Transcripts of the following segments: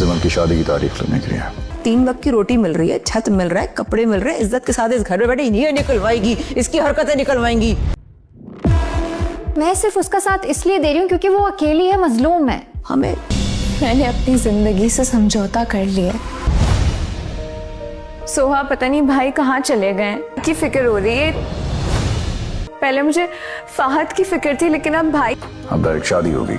जिमल की शादी की तारीख लेने के लिए। 3 वक्त की रोटी मिल रही है, छत मिल रहा है, कपड़े मिल रहे हैं, इज्जत के साथ इस घर में बैठे ये निकलवाएगी, इसकी हरकतें निकलवाएंगी। मैं सिर्फ उसका साथ इसलिए दे रही हूँ क्योंकि वो अकेली है, मजलूम है। मैंने अपनी जिंदगी से समझौता कर लिया। सोहा पता नहीं भाई कहाँ चले गए की फिक्र हो रही है। पहले मुझे फाहद की फिक्र थी, लेकिन अब भाई। अब डायरेक्ट शादी होगी।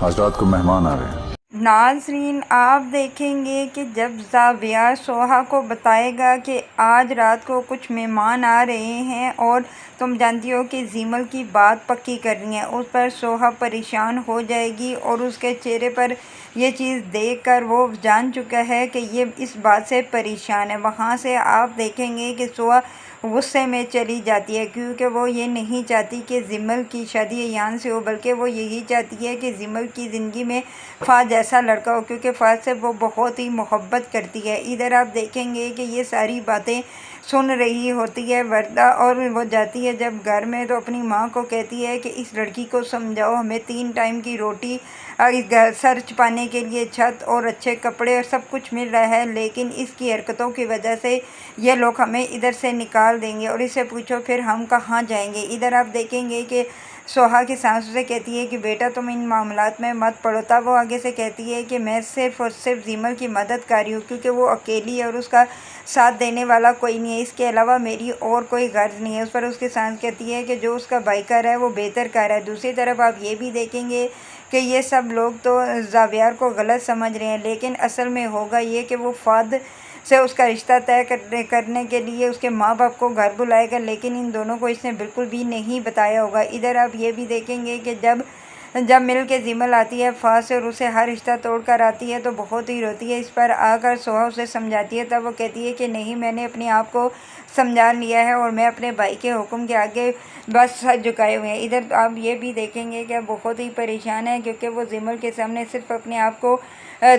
आज रात को मेहमान आ रहे हैं। नाज़रीन, आप देखेंगे कि जब ज़ाविया सोहा को बताएगा कि आज रात को कुछ मेहमान आ रहे हैं और तुम जानती हो कि जीमल की बात पक्की करनी है, उस पर सोहा परेशान हो जाएगी और उसके चेहरे पर ये चीज़ देखकर वो जान चुका है कि ये इस बात से परेशान है। वहाँ से आप देखेंगे कि सोहा गुस्से में चली जाती है, क्योंकि वो ये नहीं चाहती कि जिमल की शादी यान से हो, बल्कि वो यही चाहती है कि जिमल की ज़िंदगी में फ़ाद जैसा लड़का हो, क्योंकि फ़ाद से वो बहुत ही मोहब्बत करती है। इधर आप देखेंगे कि ये सारी बातें सुन रही होती है वर्दा, और वो जाती है जब घर में तो अपनी माँ को कहती है कि इस लड़की को समझाओ, हमें 3 टाइम की रोटी, सर छुपाने के लिए छत और अच्छे कपड़े और सब कुछ मिल रहा है, लेकिन इसकी हरकतों की वजह से ये लोग हमें इधर से निकाल देंगे और इसे पूछो फिर हम कहाँ जाएंगे। इधर आप देखेंगे कि सोहा की सास से कहती है कि बेटा तुम इन मामलात में मत पड़ो। तब वो आगे से कहती है कि मैं सिर्फ़ और सिर्फ जिमल की मदद कर रही हूँ, क्योंकि वो अकेली है और उसका साथ देने वाला कोई नहीं है, इसके अलावा मेरी और कोई गर्ज नहीं है। उस पर उसकी सास कहती है कि जो उसका भाई कर रहा है वो बेहतर कर रहा है। दूसरी तरफ आप ये भी देखेंगे कि ये सब लोग तो ज़ावियार को गलत समझ रहे हैं, लेकिन असल में होगा ये कि वो फ़ाद से उसका रिश्ता तय करने के लिए उसके माँ बाप को घर बुलाएगा, लेकिन इन दोनों को इसने बिल्कुल भी नहीं बताया होगा। इधर आप ये भी देखेंगे कि जब मिल के जिमल आती है फ़ाद से और उसे हर रिश्ता तोड़ कर आती है तो बहुत ही रोती है। इस पर आकर सोहा उसे समझाती है, तब वो कहती है कि नहीं, मैंने अपने आप को समझा लिया है और मैं अपने भाई के हुक्म के आगे बस सर झुकाए हुए हैं। इधर आप ये भी देखेंगे कि बहुत ही परेशान है, क्योंकि वो जिमल के सामने सिर्फ अपने आप को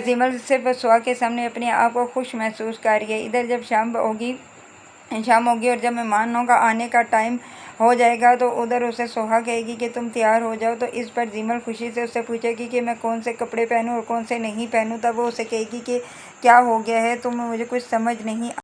जिमल सिर्फ सोहा के सामने अपने आप को खुश महसूस कर रही है। इधर जब शाम होगी और जब मेहमानों का आने का टाइम हो जाएगा तो उधर उसे सोहा कहेगी कि तुम तैयार हो जाओ। तो इस पर जिमल खुशी से उससे पूछेगी कि मैं कौन से कपड़े पहनूं और कौन से नहीं पहनूं। तब वो उसे कहेगी कि क्या हो गया है, तुम्हें मुझे कुछ समझ नहीं